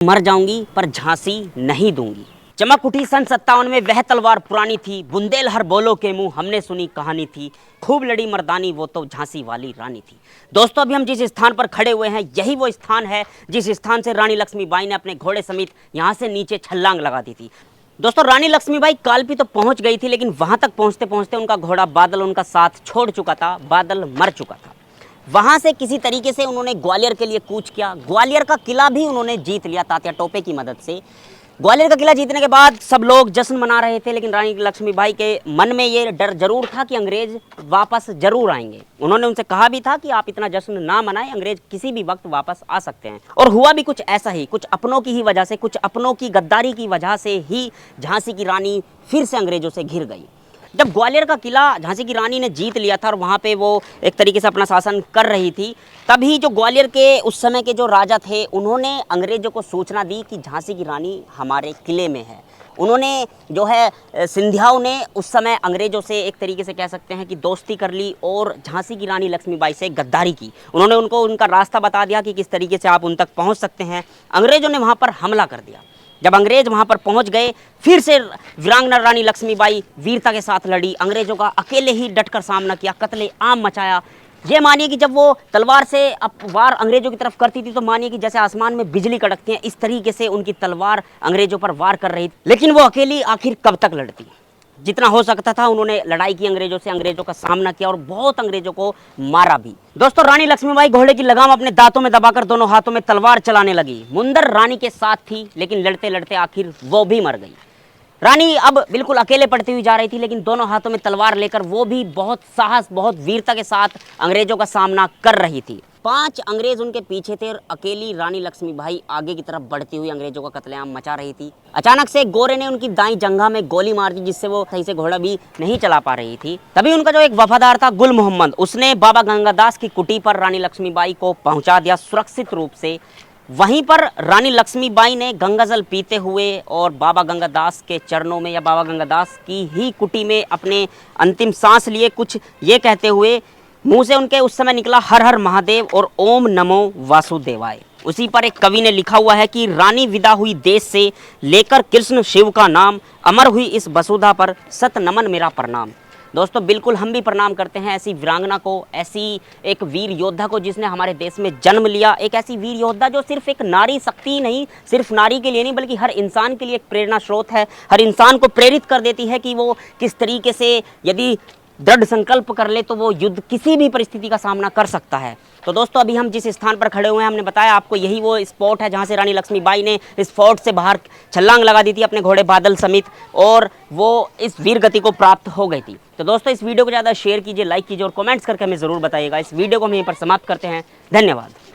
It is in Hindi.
मर जाऊंगी पर झांसी नहीं दूंगी। चमक उठी सन 57 में वह तलवार पुरानी थी, बुंदेलहर बोलो के मुंह हमने सुनी कहानी थी, खूब लड़ी मर्दानी वो तो झांसी वाली रानी थी। दोस्तों अभी हम जिस स्थान पर खड़े हुए हैं यही वो स्थान है जिस स्थान से रानी लक्ष्मीबाई ने अपने घोड़े समेत यहाँ से नीचे छलांग लगा दी थी। दोस्तों रानी लक्ष्मीबाई कालपी तो पहुंच गई थी, लेकिन वहां तक पहुंचते पहुंचते उनका घोड़ा बादल उनका साथ छोड़ चुका था, बादल मर चुका था। वहां से किसी तरीके से उन्होंने ग्वालियर के लिए कूच किया। ग्वालियर का किला भी उन्होंने जीत लिया तात्या टोपे की मदद से। ग्वालियर का किला जीतने के बाद सब लोग जश्न मना रहे थे, लेकिन रानी लक्ष्मीबाई के मन में ये डर जरूर था कि अंग्रेज वापस जरूर आएंगे। उन्होंने उनसे कहा भी था कि आप इतना जश्न ना मनाएं, अंग्रेज किसी भी वक्त वापस आ सकते हैं। और हुआ भी कुछ ऐसा ही, कुछ अपनों की ही वजह से, कुछ अपनों की गद्दारी की वजह से ही झांसी की रानी फिर से अंग्रेजों से घिर गई। जब ग्वालियर का किला झांसी की रानी ने जीत लिया था और वहाँ पे वो एक तरीके से अपना शासन कर रही थी, तभी जो ग्वालियर के उस समय के जो राजा थे उन्होंने अंग्रेजों को सूचना दी कि झांसी की रानी हमारे किले में है। उन्होंने जो है सिंधियाओं ने उस समय अंग्रेजों से एक तरीके से कह सकते हैं कि दोस्ती कर ली और झांसी की रानी लक्ष्मीबाई से गद्दारी की। उन्होंने उनको उनका रास्ता बता दिया कि किस तरीके से आप उन तक पहुँच सकते हैं। अंग्रेजों ने वहाँ पर हमला कर दिया। जब अंग्रेज वहां पर पहुंच गए, फिर से वीरांगना रानी लक्ष्मीबाई वीरता के साथ लड़ी, अंग्रेजों का अकेले ही डटकर सामना किया, कत्ले आम मचाया। ये मानिए कि जब वो तलवार से वार अंग्रेजों की तरफ करती थी तो मानिए कि जैसे आसमान में बिजली कड़कती है, इस तरीके से उनकी तलवार अंग्रेजों पर वार कर रही थी। लेकिन वो अकेली आखिर कब तक लड़ती? जितना हो सकता था उन्होंने लड़ाई की अंग्रेजों से, अंग्रेजों का सामना किया और बहुत अंग्रेजों को मारा भी। दोस्तों रानी लक्ष्मीबाई घोड़े की लगाम अपने दांतों में दबाकर दोनों हाथों में तलवार चलाने लगी। मुंदर रानी के साथ थी, लेकिन लड़ते लड़ते आखिर वो भी मर गई। रानी अब बिल्कुल अकेले पड़ती हुई जा रही थी, लेकिन दोनों हाथों में तलवार लेकर वो भी बहुत साहस, बहुत वीरता के साथ अंग्रेजों का सामना कर रही थी। 5 अंग्रेज उनके पीछे थे और अकेली रानी लक्ष्मीबाई आगे की तरफ बढ़ती हुई अंग्रेजों का कत्लेआम मचा रही थी। अचानक से गोरे ने उनकी दाईं जंघा में गोली मार दी, जिससे वो सही से घोड़ा भी नहीं चला पा रही थी। तभी उनका जो एक वफादार था गुल मोहम्मद, उसने बाबा गंगादास की कुटी पर रानी लक्ष्मीबाई को पहुंचा दिया सुरक्षित रूप से। वहीं पर रानी लक्ष्मीबाई ने गंगाजल पीते हुए और बाबा गंगादास के चरणों में या बाबा गंगादास की ही कुटी में अपने अंतिम सांस लिए, कुछ ये कहते हुए मुंह से उनके उस समय निकला हर हर महादेव और ओम नमो वासुदेवाय। उसी पर एक कवि ने लिखा हुआ है कि रानी विदा हुई देश से लेकर कृष्ण शिव का नाम, अमर हुई इस वसुधा पर सत नमन मेरा प्रणाम। दोस्तों बिल्कुल हम भी प्रणाम करते हैं ऐसी वीरांगना को, ऐसी एक वीर योद्धा को जिसने हमारे देश में जन्म लिया। एक ऐसी वीर योद्धा जो सिर्फ एक नारी शक्ति नहीं, सिर्फ नारी के लिए नहीं, बल्कि हर इंसान के लिए एक प्रेरणा स्रोत है। हर इंसान को प्रेरित कर देती है कि वो किस तरीके से यदि दृढ़ संकल्प कर ले तो वो युद्ध किसी भी परिस्थिति का सामना कर सकता है। तो दोस्तों अभी हम जिस स्थान पर खड़े हुए हैं, हमने बताया आपको यही वो स्पॉट है जहां से रानी लक्ष्मीबाई ने इस फोर्ट से बाहर छलांग लगा दी थी अपने घोड़े बादल समेत, और वो इस वीर गति को प्राप्त हो गई थी। तो दोस्तों इस वीडियो को ज़्यादा शेयर कीजिए, लाइक कीजिए और कमेंट्स करके हमें ज़रूर बताइएगा। इस वीडियो को हम यहीं पर समाप्त करते हैं। धन्यवाद।